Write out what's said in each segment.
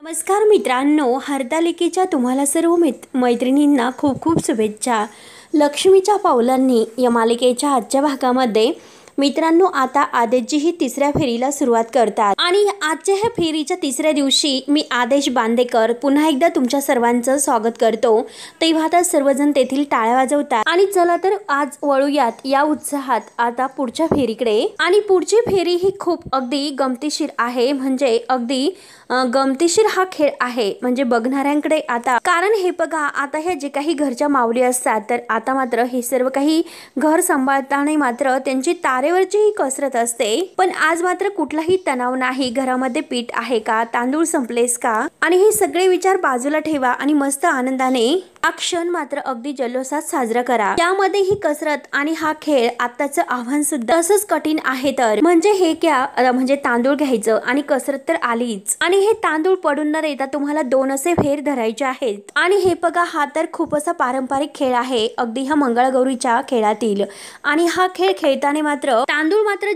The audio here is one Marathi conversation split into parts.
नमस्कार मित्रांनो, हरतालिकेच्या तुम्हाला सर्व मैत्रिणींना खूप खूप शुभेच्छा। लक्ष्मीच्या पावलांनी या मालिकेच्या आजच्या भागामध्ये मित्रांनो आता आदेशजी ही तिसऱ्या फेरीला सुरुवात करतात आणि आजच्या ह्या फेरीच्या तिसऱ्या दिवशी मी आदेश बांदेकर पुन्हा एकदा तुमच्या सर्वांचं स्वागत करतो। तेव्हा आता सर्वजण तेथील टाळ्या वाजवतात आणि चला तर आज वळूयात या उत्साहात आता पुढच्या फेरीकडे। आणि पुढची फेरी ही खूप अगदी गमतीशीर आहे, म्हणजे अगदी गमतीशीर हा खेळ आहे म्हणजे बघणाऱ्यांकडे आता, कारण हे बघा आता हे जे काही घरच्या माऊली असतात तर आता मात्र हे सर्व काही घर सांभाळताना मात्र त्यांची तारेवरची ही कसरत असते, पण आज मात्र कुठलाही तणाव नाही। घरामध्ये पीठ आहे का, तांदूळ संपलेस का, आणि हे सगळे विचार बाजूला ठेवा आणि मस्त आनंदाने हा क्षण मात्र अगदी जल्लोषात साजरा करा। यामध्ये ही कसरत आणि हा खेळ आताचं आव्हान सुद्धा तसंच कठीण आहे, तर म्हणजे हे क्या म्हणजे तांदूळ घ्यायचं आणि कसरत तर आलीच, आणि हे तांदूळ पडून न देता तुम्हाला 2 असे फेर धरायचे आहेत। आणि हे बघा हा तर खूप असा पारंपरिक खेळ आहे अगदी ह्या मंगळगौरीच्या खेळातील, आणि हा खेळ खेळताना मात्र तांदूळ मात्र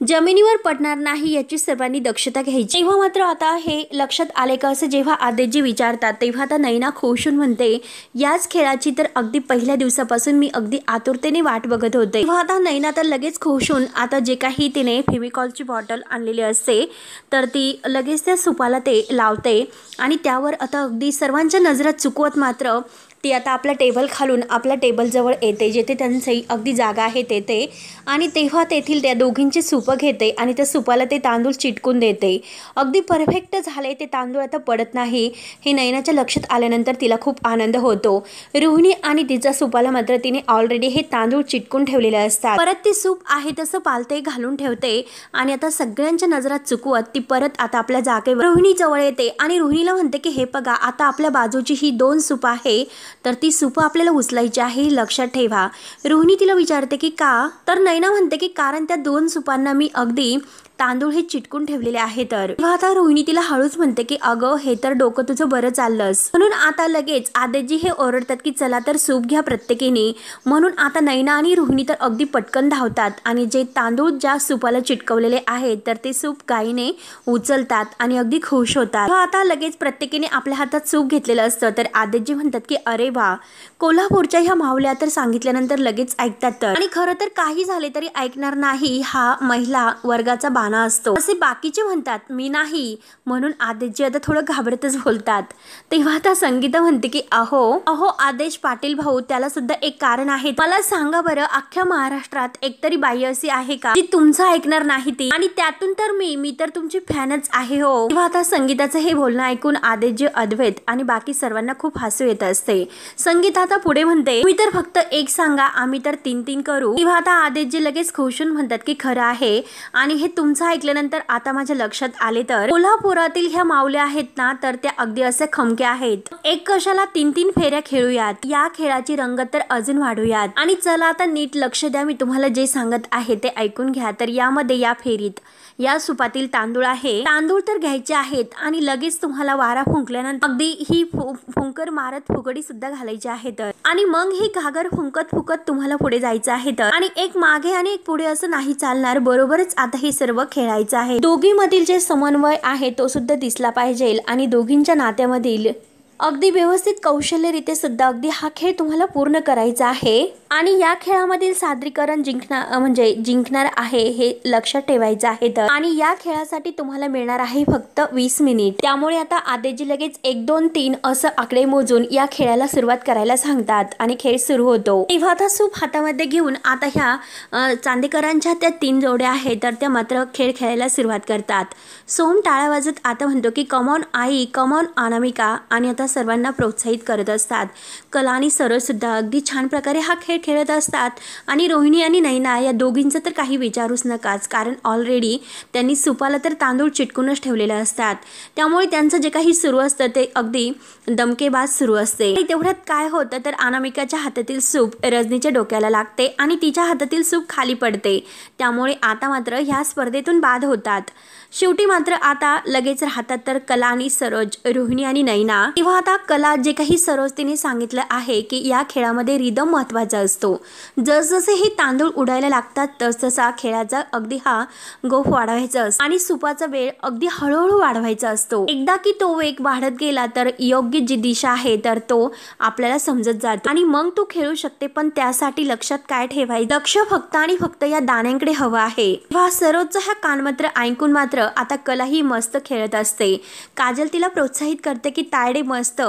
जमिनीवर पडणार नाही याची सर्वांनी दक्षता घ्यायची। तेव्हा मात्र आता हे लक्षात आले का असं जेव्हा आदेशजी विचारतात तेव्हा आता नैना खुशून म्हणते, याच खेळाची तर अगदी पहिल्या दिवसापासून मी अगदी आतुरतेने वाट बघत होते। तेव्हा आता नैना तर लगेच खुशून आता जे काही तिने फेविकॉलची बॉटल आणलेली असते तर ती लगेच त्या सुपाला ते लावते आणि त्यावर आता अगदी सर्वांच्या नजरात चुकवत मात्र ती आता आपल्या टेबल खालून आपल्या टेबल जवळ येते, जेथे त्यांची अगदी जागा आहे तेथे, आणि तेव्हा तेथील त्या दोघींची सूप घेते आणि त्या सुपाला ते तांदूळ चिटकून देते। अगदी परफेक्ट झाले ते तांदूळ आता पडत नाही हे नैनाच्या लक्षात आल्यानंतर तिला खूप आनंद होतो। रोहिणी आणि तिच्या सुपाला मात्र तिने ऑलरेडी हे तांदूळ चिटकून ठेवलेले असतात। परत ती सूप आहे तसं पालते घालून ठेवते आणि आता सगळ्यांच्या नजरात चुकवत ती परत आता आपल्या जागेवर रोहिणी जवळ येते आणि रोहिणीला म्हणते की हे बघा आता आपल्या बाजूची ही 2 सूप आहे तर ती सूप आपल्याला उचलायची आहे, लक्षात ठेवा। रोहिणी तिला विचारते की का, तर नैना म्हणते की कारण त्या 2 सुपांना मी अगदी तांदूळ हे चिटकून ठेवलेले आहे। तर आता रोहिणी तिला हळूच म्हणते की अगं हे तर डोकं तुझं बरं चाललंस, म्हणून आता लगेच आदेशजी हे ओरडतात की चला तर सूप घ्या प्रत्येकीने। म्हणून आता नैना आणि रोहिणी तर अगदी पटकन धावतात आणि जे तांदूळ ज्या सुपाला चिटकवलेले आहेत तर ते सूप गायीने उचलतात आणि अगदी खुश होतात। आता लगेच प्रत्येकीने आपल्या हातात सूप घेतलेलं असतं तर आदेशजी म्हणतात की अरे वा, कोल्हापूरच्या ह्या मावल्या तर सांगितल्यानंतर लगेच ऐकतात, तर आणि खरं तर काही झाले तरी ऐकणार नाही हा महिला वर्गाचा बाणा असतो असे बाकीचे म्हणतात, मी नाही, म्हणून आदेशजी आता थोडं घाबरतच बोलतात। तेव्हा आता संगीता म्हणते की अहो आदेश पाटील भाऊ, त्याला सुद्धा एक कारण आहे। मला सांगा बरं, अख्ख्या महाराष्ट्रात एकतरी बाई अशी आहे का जी तुमचं ऐकणार नाही ती, आणि त्यातून तर मी तर तुमची फॅनच आहे हो। तेव्हा आता संगीताचं हे बोलणं ऐकून आदेशजी, अद्वैत आणि बाकी सर्वांना खूप हसू येत असते। संगीता आता पुढे म्हणते, मी तर फक्त एक सांगा, आम्ही तर 3-3 करू। तेव्हा आता आदेशजी लगेच खुशून म्हणतात की खरं आहे, आणि हे तुमचं ऐकल्यानंतर आता माझ्या लक्षात आले तर कोल्हापुरातील ह्या मावल्या आहेत ना तर त्या अगदी असे खमक्या आहेत, एक कशाला 3-3 फेऱ्या खेळूयात, या खेळाची रंगत तर अजून वाढूयात। आणि चला आता नीट लक्ष द्या, मी तुम्हाला जे सांगत आहे ते ऐकून घ्या। तर यामध्ये या फेरीत या सुपातील तांदूळ आहे, तांदूळ तर घ्यायचे आहेत आणि लगेच तुम्हाला वारा फुंकल्यानंतर अगदी ही फुंकर मारत फुगडी सुद्धा घालायची आहे, तर आणि मग ही घागर फुंकत तुम्हाला पुढे जायचं आहे, तर आणि एक मागे आणि एक पुढे असं नाही चालणार, बरोबरच आता हे सर्व खेळायचं आहे। दोघींमधील जे समन्वय आहे तो सुद्धा दिसला पाहिजे आणि दोघींच्या नात्यामधील अगदी व्यवस्थित कौशल्यरीत्या सुद्धा अगदी हा खेळ तुम्हाला पूर्ण करायचा आहे, आणि या खेळामधील सादरीकरण जिंकणार आहे हे लक्षात ठेवायचं आहे। तर आणि या खेळासाठी तुम्हाला मिळणार आहे फक्त 20 मिनिट, त्यामुळे आता आदेशजी लगेच 1 2 3 असं आकडे मोजून या खेळाला सुरुवात करायला सांगतात आणि खेळ सुरू होतो। तेव्हा आता सूप हातामध्ये घेऊन आता ह्या चांदेकरांच्या त्या 3 जोड्या आहेत तर त्या मात्र खेळ खेळायला सुरुवात करतात। सोम टाळ्या वाजत आता म्हणतो की कमॉन आई, कमॉन अनामिका, आणि आता सर्वांना प्रोत्साहित करत असतात। कला आणि सरळ सुद्धा अगदी छान प्रकारे हा खेळ खेळत असतात, आणि रोहिणी आणि नैना या दोघींचं तर काही विचारूच नकाच, कारण ऑलरेडी त्यांनी सुपाला तर तांदूळ चिटकूनच ठेवलेले असतात, त्यामुळे त्यांचं जे काही सुरू असतं ते अगदी दमकेबाज सुरू असते। तेवढ्यात काय होतं तर अनामिकाच्या हातातील सूप रजनीच्या डोक्याला लागते आणि तिच्या हातातील सूप खाली पडते, त्यामुळे आता मात्र ह्या स्पर्धेतून बाद होतात। शेवटी मात्र आता लगेच राहतात तर कला आणि सरोज, रोहिणी आणि नैना. तेव्हा आता कला जे काही सरोज तिने सांगितलं आहे की या खेळामध्ये रिदम महत्त्वाचा असतो. जसजसे हे तांदूळ उडायला लागतात तसतसा खेळाचा अगदी हा गोफ वाढवायचा असतो आणि सुपाचा वेळ अगदी हळूहळू वाढवायचा असतो. एकदा की तो वेग वाढत गेला तर योग्य जी दिशा आहे तर तो आपल्याला समजत जातो आणि मग तू खेळू शकते. पण त्यासाठी लक्षात काय ठेवायचं, लक्ष फक्त आणि फक्त या दाण्यांकडे हवं आहे. तेव्हा सरोजचा हा कानमंत्र ऐकून मात्र आता कला ही मस्त खेळत असते. काजल तिला प्रोत्साहित करते की तायडे मस्त,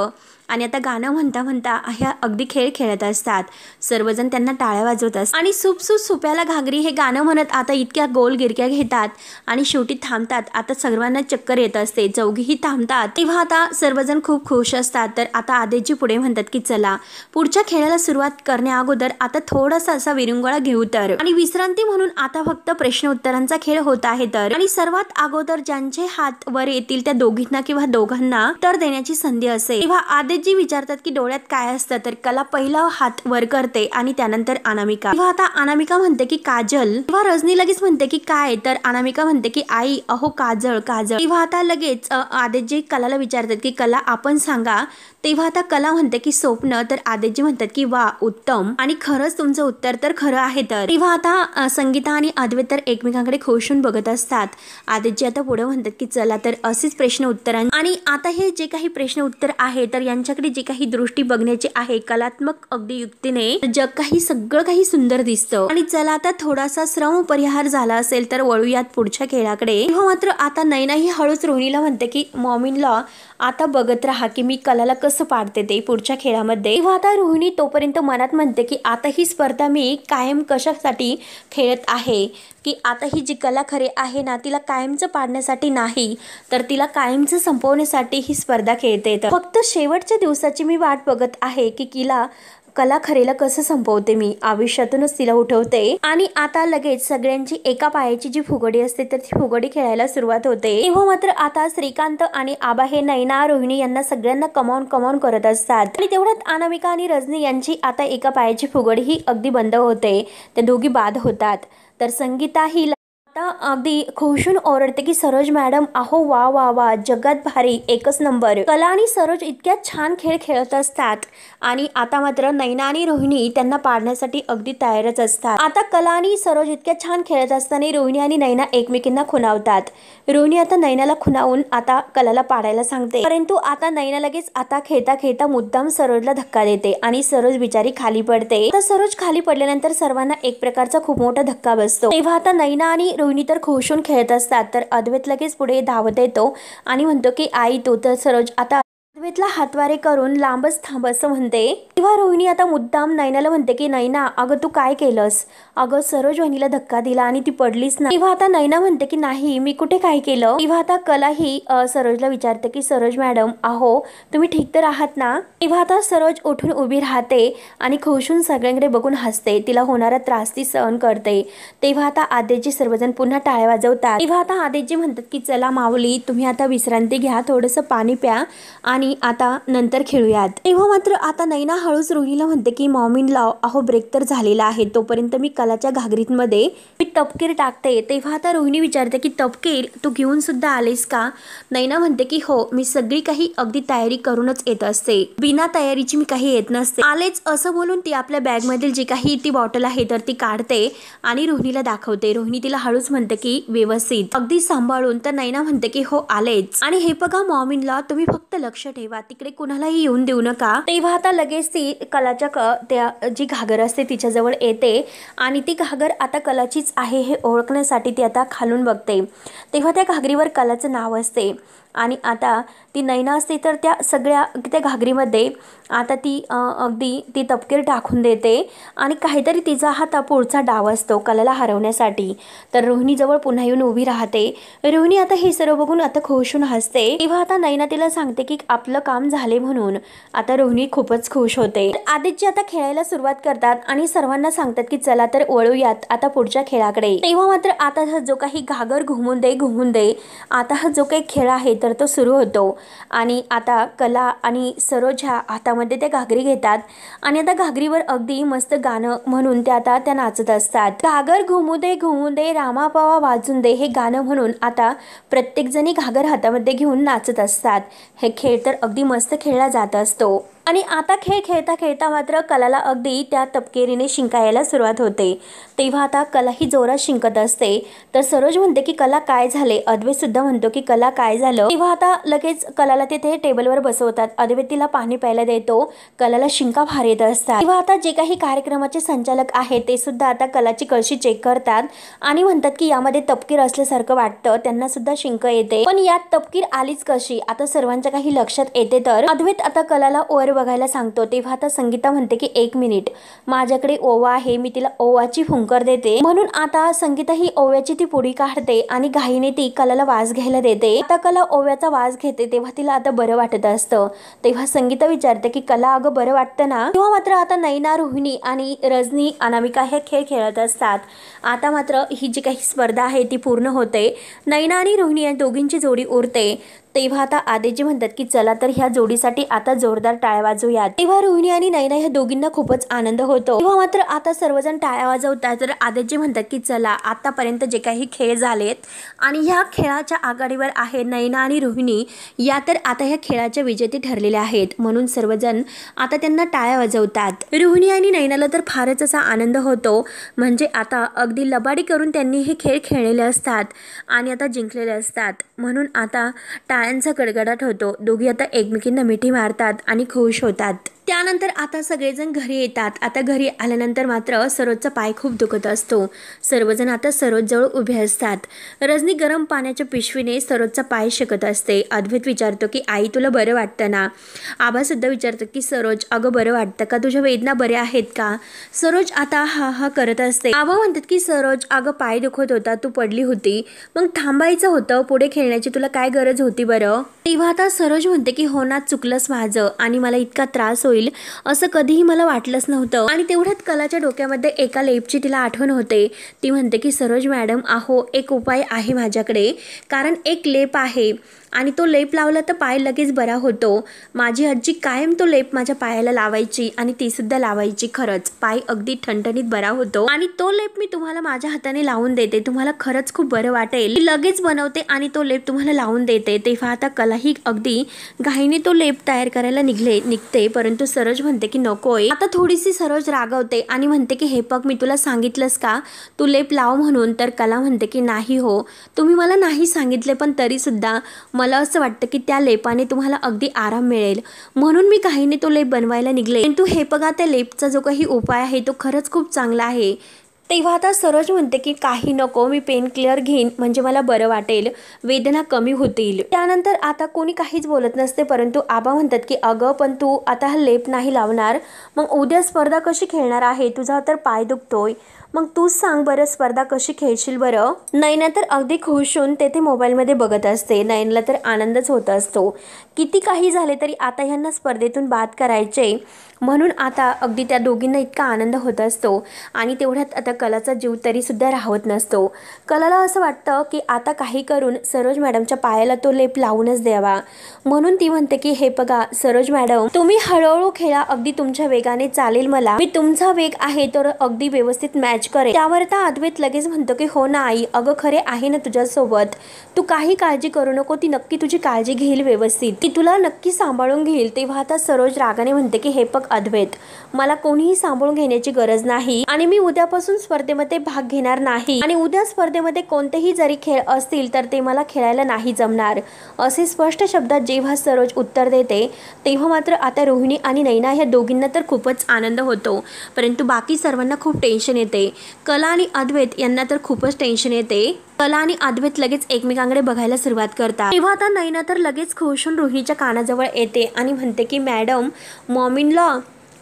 आणि आता गाणं म्हणता म्हणता ह्या अगदी खेळ खेळत असतात. सर्वजण त्यांना टाळ्या वाजवत असतात आणि सूप सूप सुप्याला घागरी हे गाणं म्हणत आता इतक्या गोल गिरक्या घेतात आणि शेवटी थांबतात. आता सर्वांना चक्कर येत असते, चौघीही थांबतात. तेव्हा आता सर्वजण खूप खुश असतात. तर आता आदेशजी पुढे म्हणतात की चला पुढच्या खेळाला सुरुवात करण्या अगोदर आता थोडासा असा विरंगुळा घेऊ तर, आणि विश्रांती म्हणून आता फक्त प्रश्न उत्तरांचा खेळ होत आहे. तर आणि सर्वात अगोदर ज्यांचे हात वर येतील त्या दोघींना किंवा दोघांना उत्तर देण्याची संधी असेल. तेव्हा आदेशजी विचारतात की डोळ्यात काय असतं. तर कला पहिला हात वर करते आणि त्यानंतर अनामिका. तेव्हा आता अनामिका म्हणते की काजल. तेव्हा रजनी लगेच म्हणते की काय. तर अनामिका म्हणते की आई अहो काजळ काजळ. तेव्हा आता लगेच आदेशजी कलाला विचारतात की कला आपण सांगा. तेव्हा आता कला म्हणते की स्वप्न. तर आदेशजी म्हणतात की वा उत्तम, आणि खरंच तुमचं उत्तर तर खरं आहे. तर तेव्हा आता संगीता आणि अद्वैत तर एकमेकांकडे खुश होऊन बघत असतात. आदेशजी आता पुढे म्हणतात की चला तर असेच प्रश्न उत्तर, आणि आता हे जे काही प्रश्न उत्तर आहे तर यांच्याकडे जी काही दृष्टी बघण्याची आहे कलात्मक अगदी युक्तीने जग काही सगळं काही सुंदर दिसतं. आणि चला आता थोडासा श्रम परिहार झाला असेल तर वळूयात पुढच्या खेळाकडे. तेव्हा मात्र आता नैना ही हळूच रोहिणीला म्हणते की मॉमीला आता बघत राहा की मी कलाला कसं पाडते ते पुढच्या खेळामध्ये. तेव्हा आता रोहिणी तोपर्यंत मनात म्हणते की आता ही स्पर्धा मी कायम कशासाठी खेळत आहे की आता ही जी कला खरे आहे ना तिला कायमचं पाडण्यासाठी नाही तर तिला कायमचं संपवण्यासाठी ही स्पर्धा खेळते. तर फक्त शेवटच्या दिवसाची मी वाट बघत आहे की कला खरेला कसं संपवते, मी आयुष्यातूनच तिला उठवते. आणि आता लगेच सगळ्यांची एका पायाची जी फुगडी असते तर ती फुगडी खेळायला सुरुवात होते. तेव्हा मात्र आता श्रीकांत आणि आबा हे नैना रोहिणी यांना सगळ्यांना कमावून करत असतात. आणि तेवढ्यात अनामिका आणि रजनी यांची आता एका पायाची फुगडी ही अगदी बंद होते. त्या दोघी बाद होतात. तर संगीता ही आता अगदी खुशून ओरडते की सरोज मॅडम अहो वा वा वा जगात भारी, एकच नंबर. कला आणि सरोज इतक्या छान खेळ खेळत असतात आणि आता मात्र नैना आणि रोहिणी त्यांना पाडण्यासाठी अगदी तयारच असतात. आता कला आणि सरोज इतक्या छान खेळत असताना रोहिणी आणि नैना एकमेकींना खुणावतात. रोहिणी आता नैनाला खुणावून आता कलाला पाडायला सांगते, परंतु आता नैना लगेच आता खेळता खेळता मुद्दाम सरोजला धक्का देते आणि सरोज बिचारी खाली पडते. तर सरोज खाली पडल्यानंतर सर्वांना एक प्रकारचा खूप मोठा धक्का बसतो. तेव्हा आता नैना आणि रोहिणी तर खुश होऊन खेळत असतात. तर अद्वैत लगेच पुढे धावत येतो आणि म्हणतो की आई तू तर सरोज आता अद्वैतला हातवारे करून लांबच थांब असं म्हणते. तेव्हा रोहिणी आता मुद्दाम नैनाला म्हणते की नैना अगं तू काय केलंस, अगं सरोज वहिनीला धक्का दिला आणि ती पडलीच ना. तेव्हा आता नैना म्हणते की नाही मी कुठे काय केलं. तेव्हा आता कला ही सरोजला विचारते की सरोज मॅडम अहो तुम्ही ठीक तर आहात ना. तेव्हा आता सरोज उठून उभी राहते आणि खुशून सगळ्यांकडे बघून हसते. तिला होणारा त्रास ती सहन करते. तेव्हा आता आदेशजी सर्वजण पुन्हा टाळ्या वाजवतात. तेव्हा आता आदेशजी म्हणतात की चला माऊली तुम्ही आता विश्रांती घ्या, थोडंसं पाणी प्या आणि आता नंतर खेळूयात. तेव्हा मात्र आता नैना हळूच रोहिणीला म्हणते की मॉमीनला अहो ब्रेक तर झालेला आहे, तोपर्यंत मी कलाच्या घागरीमध्ये मी तपकीर टाकते. तेव्हा आता रोहिणी विचारते की तपकीर तू घेऊन सुद्धा आलेस का. नैना म्हणते की हो मी सगळी काही अगदी तयारी करूनच येत असते, बिना तयारीची मी काही येत नसते. आलेच असं बोलून ती आपल्या बॅग मधील जी काही ती बॉटल आहे तर ती काढते आणि रोहिणीला दाखवते. रोहिणी तिला हळूच म्हणते की व्यवस्थित अगदी सांभाळून. तर नैना म्हणते की हो आलेच, आणि हे बघा मॉमीनला तुम्ही फक्त लक्ष ठेवा, तिकडे कुणालाही येऊन देऊ नका. तेव्हा आता लगेच ती कलाच्या त्या जी घागर असते तिच्याजवळ येते आणि ती घागर आता कलाचीच आहे हे ओळखण्यासाठी ती आता खालून बघते. तेव्हा त्या घागरीवर कलाचं नाव असते आणि आता ती नैना असते तर त्या सगळ्या त्या घागरीमध्ये आता ती अगदी ती तपकीर टाकून देते आणि काहीतरी तिचा हा पुढचा डाव असतो कलाला हरवण्यासाठी. तर रोहिणीजवळ पुन्हा येऊन उभी राहते. रोहिणी आता हे सर्व बघून आता खुश होऊन हसते. तेव्हा आता नैना तिला सांगते की आपलं काम झाले म्हणून. आता रोहिणी खूपच खुश होते. आदित्य आता खेळायला सुरुवात करतात आणि सर्वांना सांगतात की चला तर वळूयात आता पुढच्या खेळाकडे. तेव्हा मात्र आता जो काही घागर घुमून दे आता हा जो काही खेळ आहे तर तो सुरू होतो. आणि आता कला आणि सरोज ह्या हातामध्ये त्या घागरी घेतात आणि आता घागरीवर अगदी मस्त गाणं म्हणून त्या नाचत असतात। घागर घुमू दे रामा पावा वाजून दे हे गाणं म्हणून आता प्रत्येक जणी घागर हातामध्ये घेऊन नाचत असतात। हे खेळ तर अगदी मस्त खेळला जात असतो आणि आता खेळ खेळता खेळता मात्र कलाला अगदी त्या तपकिरीने शिंकायला सुरुवात होते। तेव्हा आता कला ही जोरात शिंकत असते तर सरोज म्हणते की कला काय झाले, अद्वैत सुद्धा म्हणतो की कला काय झालं। तेव्हा आता लगेच कलाला तिथे टेबलवर बसवतात, अद्वैत तिला पाणी प्यायला देतो, कलाला शिंका भार येत असतात। तेव्हा आता जे काही कार्यक्रमाचे संचालक आहेत ते सुद्धा आता कलाची कळशी चेक करतात आणि म्हणतात की यामध्ये तपकीर असल्यासारखं वाटतं, त्यांना सुद्धा शिंक येते, पण यात तपकीर आलीच कशी आता सर्वांच्या काही लक्षात येते। तर अद्वैत आता कलाला ओर बघायला सांगतो। तेव्हा आता संगीता म्हणते की 1 मिनिट, माझ्याकडे ओवा आहे, मी तिला ओवाची फुंकर देते। म्हणून आता संगीता ही ओव्याची ती पुडी काढते आणि घाईने ती कलाला वास घ्यायला देते। आता कला ओव्याचा वास घेते तेव्हा तिला आता बरं वाटत असतं। तेव्हा संगीता विचारते की कला अगं बरं वाटतं ना। तेव्हा मात्र आता नैना, रोहिणी आणि रजनी, अनामिका हे खेळ खेळत असतात। आता मात्र ही जी काही स्पर्धा आहे ती पूर्ण होते, नैना आणि रोहिणी या दोघींची जोडी उरते। तेव्हा आता आदिजी म्हणतात की चला तर ह्या जोडीसाठी आता जोरदार टाळ्या वाजवूयात। तेव्हा रोहिणी आणि नैना ह्या दोघींना खूपच आनंद होतो। तेव्हा मात्र आता सर्वजण टाळ्या वाजवतात तर आदिजी म्हणतात की चला आतापर्यंत जे काही खेळ झालेत आणि ह्या खेळाच्या आघाडीवर आहे नैना आणि रोहिणी, या तर आता ह्या खेळाच्या विजेते ठरलेल्या आहेत, म्हणून सर्वजण आता त्यांना टाळ्या वाजवतात। रोहिणी आणि नैनाला तर फारच असा आनंद होतो, म्हणजे आता अगदी लबाडी करून त्यांनी हे खेळ खेळलेले असतात आणि आता जिंकलेले असतात, म्हणून आता टाळ्यांचा गडगडाट होतो। दोघी आता एकमेकींना मिठी मारतात आणि खुश होतात। त्यानंतर आता सगळेजण घरी येतात। आता घरी आल्यानंतर मात्र सरोजचा पाय खूप दुखत असतो। सर्वजण आता सरोजजवळ उभे असतात। रजनी गरम पाण्याच्या पिशवीने सरोजचा पाय शेकत असते। अद्वैत विचारतो की आई तुला बरं वाटतं ना। आबा सुद्धा विचारतो की सरोज अगं बरं वाटतं का, तुझ्या वेदना बऱ्या आहेत का। सरोज आता हा हा करत असते। आबा म्हणतात की सरोज अगं पाय दुखत होता, तू पडली होती, मग थांबायचं होतं, पुढे खेळण्याची तुला काय गरज होती बरं। तेव्हा आता सरोज म्हणते की हो ना, चुकलंच माझं आणि मला इतका त्रास होईल असं कधीही मला वाटलंच नव्हतं। आणि तेवढ्यात कलाच्या डोक्यामध्ये एका लेपची तिला आठवण होते। ती म्हणते की सरोज मॅडम अहो एक उपाय आहे माझ्याकडे, कारण एक लेप आहे आणि तो लेप लावला तर पाय लगेच बरा होतो। माझी आजी कायम तो लेप माझ्या पायाला लावायची आणि ती सुद्धा लावायची, खरंच पाय अगदी ठणठणीत बरा होतो आणि तो लेप मी तुम्हाला माझ्या हाताने लावून देते, तुम्हाला खरंच खूप बरं वाटेल। मी लगेच बनवते आणि तो लेप तुम्हाला लावून देते। तेव्हा आता कलाही अगदी घाईने तो लेप तयार करायला निघते, परंतु सरोज म्हणते की नकोय। आता थोडीशी सरोज रागवते आणि म्हणते की हे बघ मी तुला सांगितलंस का तू लेप लाव म्हणून, तर कला म्हणते की नाही हो, तुम्ही मला नाही सांगितले, पण तरी सुद्धा मला असं वाटतं की त्या लेपाने तुम्हाला अगदी आराम मिळेल, म्हणून मी काहीने तो लेप बनवायला निघले, पण तू हे बघा त्या लेपचा जो काही उपाय आहे तो खरंच खूप चांगला आहे। तेव्हा आता सरोज म्हणते की काही नको, मी पेन क्लिअर घेईन म्हणजे मला बरं वाटेल, वेदना कमी होतील। त्यानंतर आता कोणी काहीच बोलत नसते, परंतु आबा म्हणतात की अगं पण तू आता हा लेप नाही लावणार, मग उद्या स्पर्धा कशी खेळणार आहे, तुझा तर पाय दुखतोय, मग तूच सांग बरं स्पर्धा कशी खेळशील बरं। नैना तर अगदी खुश होऊन तेथे मोबाईलमध्ये बघत असते। नैनाला तर आनंदच होत असतो, किती काही झाले तरी आता ह्यांना स्पर्धेतून बाद करायचे, म्हणून आता अगदी त्या दोघींना इतका आनंद होत असतो। आणि तेवढ्यात आता कलाचा जीव तरी सुद्धा राहत नसतो। कलाला असं वाटतं की आता काही करून सरोज मॅडमच्या पायाला तो लेप लावूनच द्यावा, म्हणून ती म्हणते की हे बघा सरोज मॅडम तुम्ही हळूहळू खेळा, अगदी तुमच्या वेगाने चालेल मला, मी तुमचा वेग आहे तर अगदी व्यवस्थित मॅच करेल। त्यावर आता अद्वैत लगेच म्हणतो की हो ना आई, अगं खरे आहे ना तुझ्यासोबत, तू काही काळजी करू नको, ती नक्की तुझी काळजी घेईल व्यवस्थित, ती तुला नक्की सांभाळून घेईल। तेव्हा आता सरोज रागाने म्हणते की हे बघ अद्वैत, मला कोणीही सांभाळून घेण्याची गरज नाही आणि मी उद्यापासून स्पर्धेमध्ये भाग घेणार नाही आणि उद्या स्पर्धेमध्ये कोणतेही जरी खेळ असतील तर ते मला खेळायला नाही जमणार, असे स्पष्ट शब्दात जेव्हा सरोज उत्तर देते तेव्हा मात्र आता रोहिणी आणि नैना ह्या दोघींना तर खूपच आनंद होतो, परंतु बाकी सर्वांना खूप टेन्शन येते। कला आणि अद्वैत यांना तर खूपच टेन्शन येते। कला आणि अद्वैत लगेच एकमेकांकडे बघायला सुरुवात करतात। तेव्हा आता नैना तर लगेच खुश होऊन रोहिणीच्या कानाजवळ येते आणि म्हणते की मॅडम मॉम इन लॉ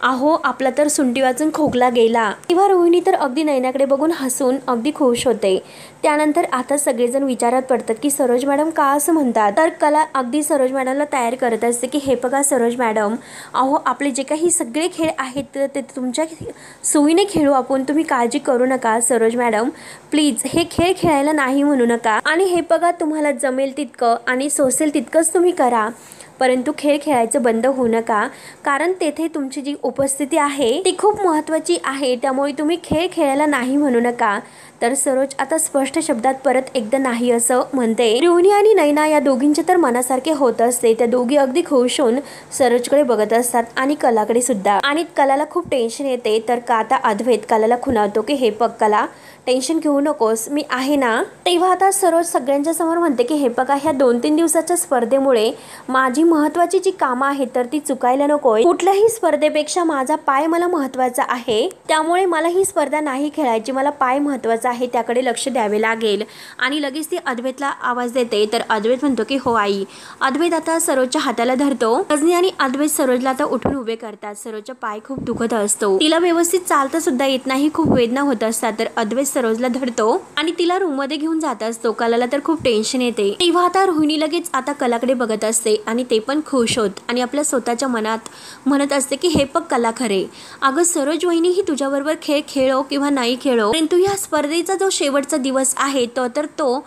अहो आपला तर सुंटी वाचून खोकला गेला। तेव्हा रोहिणी तर अगदी नयनाकडे बघून हसून अगदी खुश होते। त्यानंतर आता सगळेजण विचारात पडतात की सरोज मॅडम का असं म्हणतात। तर कला अगदी सरोज मॅडमला तयार करत असते की हे बघा सरोज मॅडम, अहो आपले जे काही सगळे खेळ आहेत ते तुमच्या सोयीने खेळू आपण, तुम्ही काळजी करू नका सरोज मॅडम, प्लीज हे खेळ खेळायला नाही म्हणू नका। आणि हे बघा तुम्हाला जमेल तितकं आणि सोसेल तितकंच तुम्ही करा, परंतु खेळ खेळायचं बंद होऊ नका, कारण तेथे तुमची जी उपस्थिती आहे ती खूप महत्त्वाची आहे, त्यामुळे तुम्ही खेळ खेळायला नाही म्हणू नका। तर सरोज आता स्पष्ट शब्दात परत एकदा नाही असं म्हणते। रोहिणी आणि नयना या दोघींचे तर मनासारखे होत असते। त्या दोघी अगदी खुश होऊन सरोजकडे बघत असतात आणि कलाकडे सुद्धा। आणि कलाला खूप टेन्शन येते। तर का आता अद्वैत कलाला खुणावतो की हे बघ कला, टेन्शन घेऊ नकोस, मी आहे ना। तेव्हा आता सरोज सगळ्यांच्या समोर म्हणते की हे बघा ह्या 2-3 दिवसाच्या स्पर्धेमुळे माझी महत्त्वाची जी कामं आहेत तर ती चुकायला नकोय। कुठल्याही स्पर्धेपेक्षा माझा पाय मला महत्त्वाचा आहे, त्यामुळे मला ही स्पर्धा नाही खेळायची, मला पाय महत्त्वाचा आहे, त्याकडे लक्ष द्यावे लागेल। आणि लगेच ती अद्वैतला आवाज देते। तर अद्वैत म्हणतो की हो आई। अद्वैत आता सरोजच्या हाताला धरतो। रजनी आणि अद्वैत सरोजला आता उठून उभे करतात। सरोजचा पाय खूप दुखत असतो, तिला व्यवस्थित चालता सुद्धा येत नाही, खूप वेदना होत असतात। तर अद्वैत सरोजला धरतो आणि तिला रूम मध्ये घेऊन जात असतो। कलाला तर खूप टेन्शन येते। तेव्हा आता रोहिणी लगेच आता कलाकडे बघत असते आणि ते पण खुश होत आणि आपल्या स्वतःच्या मनात म्हणत असते की हे बघ कला, खरे अगं सरोज वहिनी ही तुझ्याबरोबर खेळ खेळो किंवा नाही खेळो, परंतु या स्पर्धेचा जो शेवटचा दिवस आहे तर तो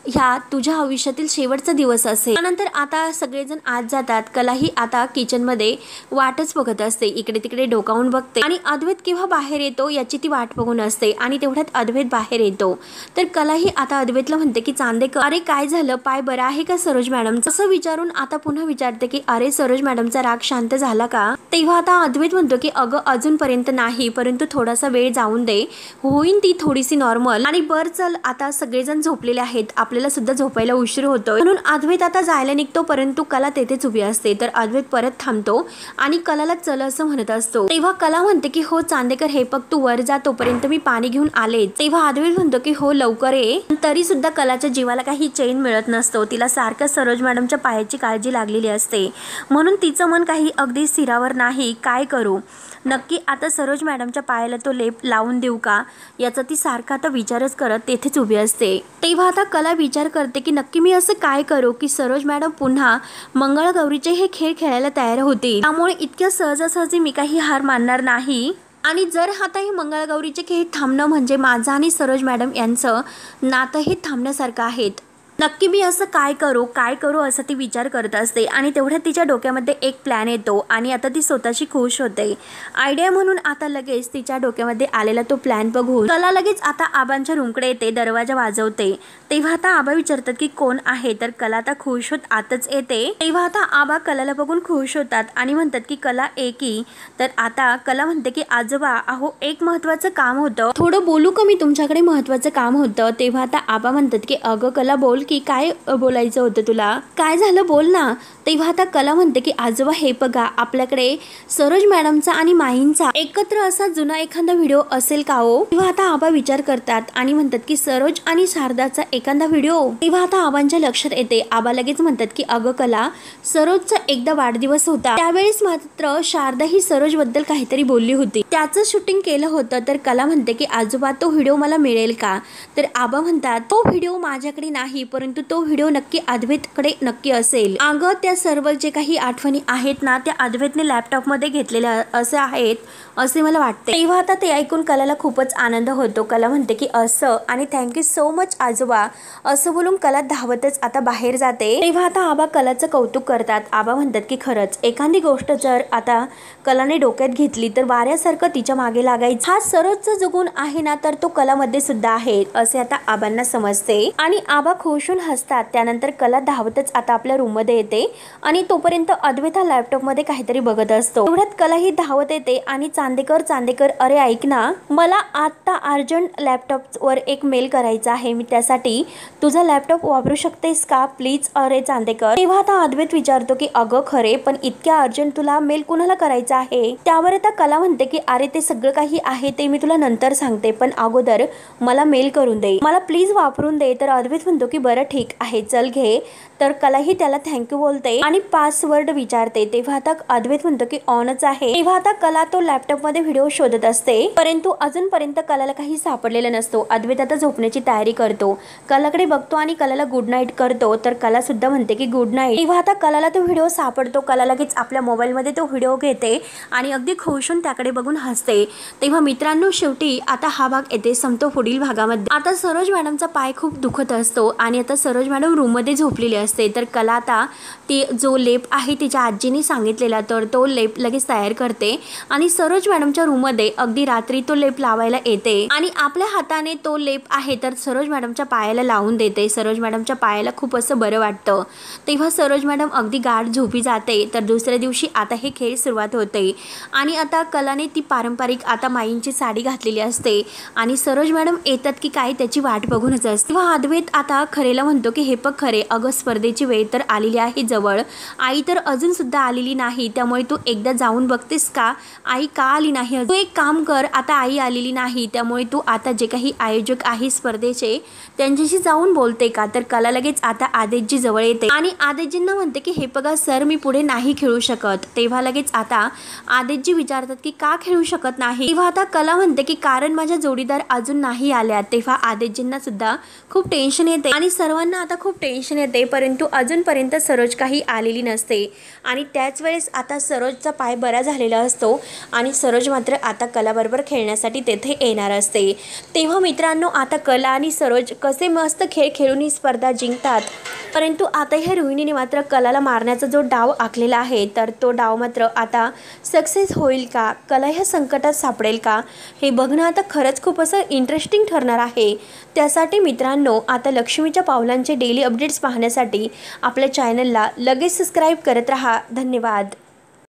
ह्या तुझ्या आयुष्यातील शेवटचा दिवस असेल। त्यानंतर आता सगळेजण आत जातात। कलाही आता किचन मध्ये वाटच बघत असते, इकडे तिकडे डोकावून बघते आणि अद्वैत केव्हा बाहेर येतो याची ती वाट बघून असते। आणि तेवढ्यात अद्वैत बाहेर येतो। तर कलाही आता अद्वैतला म्हणते की चांदेकर, अरे काय झालं, पाय बरा आहे का सरोज मॅडम, असं विचारून आता पुन्हा विचारते की अरे सरोज मॅडमचा राग शांत झाला का। तेव्हा आता अद्वैत म्हणतो की अगं अजूनपर्यंत नाही, परंतु थोडासा वेळ जाऊन दे, होईन ती थोडीशी नॉर्मल। आणि बर चल आता सगळेजण झोपलेले आहेत, आपल्याला सुद्धा झोपायला उशीर होतोय, म्हणून अद्वैत आता जायला निघतो, परंतु कला तेथेच उभी असते। तर अद्वैत परत थांबतो आणि कलाला चल असं म्हणत असतो। तेव्हा कला म्हणते की हो चांदेकर, हे बघ तू वर जा, तोपर्यंत मी पाणी घेऊन आले। तेव्हा अद्वैत म्हणतो की हो लवकर ये। तरी सुद्धा कलाच्या जीवाला काही चैन मिळत नसतो, तिला सारखं सरोज मॅडमच्या पायाची काळजी लागलेली असते, म्हणून तिचं मन काही अगदी स्थिरावर नाही। काय करू नक्की आता, सरोज मॅडमच्या पायाला तो लेप लावून देऊ का, याचा ती सारखा आता विचारच करत तेथेच उभी असते। तेव्हा आता कला विचार करते की नक्की मी असं काय करू की सरोज मॅडम पुन्हा मंगळगौरीचे हे खेळ खेळायला तयार होते, त्यामुळे इतक्या सहजासहजी मी काही हार मानणार नाही। आणि जर आता हे मंगळगौरीचे खेळ थांबणं म्हणजे माझं आणि सरोज मॅडम यांचं नातं हे थांबण्यासारखं आहे, नक्की मी असं काय करू असं ती विचार करत असते। आणि तेवढ्यात तिच्या डोक्यामध्ये एक प्लॅन येतो आणि आता ती स्वतःशी खुश होते। आयडिया म्हणून आता लगेच तिच्या डोक्यामध्ये आलेला तो प्लॅन बघून कला लगेच आता आबांच्या रूमकडे येते, दरवाजा वाजवते। तेव्हा आता आबा विचारतात की कोण आहे, तर कला आता खुश होत आतच येते। तेव्हा आता आबा कलाला बघून खुश होतात आणि म्हणतात की कला की, तर आता कला म्हणते की आजोबा अहो एक महत्त्वाचं काम होतं, थोडं बोलू का मी तुमच्याकडे, महत्त्वाचं काम होतं। तेव्हा आता आबा म्हणतात की अगं कला बोल की, काय बोलायचं होतं तुला, काय झालं बोल ना। तेव्हा आता कला म्हणते की आजोबा हे बघा आपल्याकडे सरोज मॅडमचा आणि माहींचा एकत्र असा जुना एखादा व्हिडिओ असेल का हो। तेव्हा आता आबा विचार करतात आणि म्हणतात की सरोज आणि शारदाचा एखादा व्हिडिओ। तेव्हा आता आबांच्या लक्षात येते। आबा लगेच म्हणतात की अगं कला, सरोजचा एकदा वाढदिवस होता, त्यावेळेस मात्र शारदा ही सरोज बद्दल काहीतरी बोलली होती, त्याचं शूटिंग केलं होतं। तर कला म्हणते की आजोबा तो व्हिडिओ मला मिळेल का। तर आबा म्हणतात तो व्हिडिओ माझ्याकडे नाही, परंतु तो व्हिडिओ नक्की अद्वैतकडे नक्की असेल। अगं त्या सर्व जे काही आठवणी आहेत ना त्या अद्वैतने लॅपटॉप मध्ये घेतलेल्या असे आहेत असे मला वाटते। तेव्हा आता ते ऐकून कलाला खूपच आनंद होतो। कला म्हणते की असं, आणि थँक्यू सो मच आजोबा, असं बोलून कला धावतच आता बाहेर जाते। तेव्हा आता आबा कलाचं कौतुक करतात। आबा म्हणतात की खरंच एखादी गोष्ट जर आता कलाने डोक्यात घेतली तर वाऱ्यासारखं तिच्या मागे लागायचं, हा सरोजचा जो गुण आहे ना तर तो कलामध्ये सुद्धा आहे असे आता आबांना समजते। आणि आबा खुश होऊन हसतात। त्यानंतर कला धावतच आता आपल्या रूम मध्ये येते आणि तोपर्यंत अद्वैत हा लॅपटॉप मध्ये काहीतरी बघत असतो। तेवढ्यात कला ही धावत येते आणि चांदेकर अरे ऐक ना, मला आता अर्जंट लॅपटॉप वर एक मेल करायचा आहे, मी त्यासाठी तुझा लॅपटॉप वापरू शकतेस का प्लीज, अरे चांदेकर। तेव्हा आता अद्वैत विचारतो की अगं खरे, पण इतक्या अर्जंट तुला मेल कुणाला करायचा आहे। त्यावर आता कला म्हणते की अरे ते सगळं काही आहे ते मी तुला नंतर सांगते, पण अगोदर मला मेल करून दे, मला प्लीज वापरून दे। तर अद्वैत म्हणतो की बरं ठीक आहे चल घे। तर कलाही त्याला थँक्यू बोलते आणि पासवर्ड विचारते। तेव्हा आता अद्वैत म्हणतो की ऑनच आहे। तेव्हा आता कला तो लॅपटॉप मध्ये व्हिडिओ शोधत असते, परंतु अजूनपर्यंत कलाला काही सापडलेलं नसतो। अद्वैत आता झोपण्याची तयारी करतो, कलाकडे बघतो आणि कलाला गुड नाईट करतो। तर कला सुद्धा म्हणते की गुड नाईट। तेव्हा आता कलाला तो व्हिडिओ सापडतो। कला लगेच आपल्या मोबाईल मध्ये तो व्हिडिओ घेते आणि अगदी खुश होऊन त्याकडे बघून हसते। तेव्हा मित्रांनो शेवटी आता हा भाग येथे संपतो। पुढील भागामध्ये आता सरोज मॅडमचा पाय खूप दुखत असतो आणि आता सरोज मॅडम रूम मध्ये झोपलेली असते। तर कला आता ती जो लेप आहे तिच्या आजीने सांगितलेला तर तो लेप लगेच तयार करते आणि सरोज मॅडमच्या रूम मध्ये अगदी रात्री तो लेप लावायला येते आणि आपल्या हाताने तो लेप आहे तर सरोज मॅडमच्या पायाला लावून देते। सरोज मॅडमच्या पायाला खूप असं बरं वाटतं। तेव्हा सरोज मॅडम अगदी गाढ झोपी जाते। तर दुसऱ्या दिवशी आता हे खेळ सुरुवात होते आणि आता कलाने ती पारंपरिक आता माईंची साडी घातलेली असते आणि सरोज मॅडम येतात की काय त्याची वाट बघूनच असते। तेव्हा अद्वैत आता खरेला म्हणतो की हे बघ खरे, अगं स्पर्धेची वेळ तर आलेली आहे जवळ, आई तर अजून सुद्धा आलेली नाही, त्यामुळे तू एकदा जाऊन बघतेस का आई का आली नाही? तू एक काम कर, आता आई आलेली नाही त्यामुळे तू आता जे काही आयोजक आहे स्पर्धेचे त्यांच्याशी जाऊन बोलते का? तर कला लगेच आता आदेशजी जवळ येते आणि आदेशजींना म्हणते की हे बघा सर मी पुढे नाही खेळू शकत। तेव्हा लगेच आता आदेशजी विचारतात की का खेळू शकत नाही? तेव्हा आता कला म्हणते की कारण माझ्या जोडीदार अजून नाही आल्या। तेव्हा आदेशजींना सुद्धा खूप टेन्शन येते आणि सर्वांना आता खूप टेन्शन येते, परंतु अजूनपर्यंत सरोज काही आलेली नसते आणि त्याच वेळेस आता सरोजचा पाय बरा झालेला असतो आणि सरोज मात्र आता कलाबरोबर खेळण्यासाठी तेथे येणार असते। तेव्हा मित्रांनो आता कला आणि सरोज कसे मस्त खेळ खेळून ही स्पर्धा जिंकतात, परंतु आता ह्या रोहिणीने मात्र कलाला मारण्याचा जो डाव आखलेला आहे तर तो डाव मात्र आता सक्सेस होईल का? कला ह्या संकटात सापडेल का? हे बघणं आता खरंच खूप असं इंटरेस्टिंग ठरणार आहे। त्यासाठी मित्रांनो आता लक्ष्मीच्या पावलांचे डेली अपडेट्स पाहण्यासाठी आपल्या चॅनलला लगेच सबस्क्राईब करत राहा। धन्यवाद।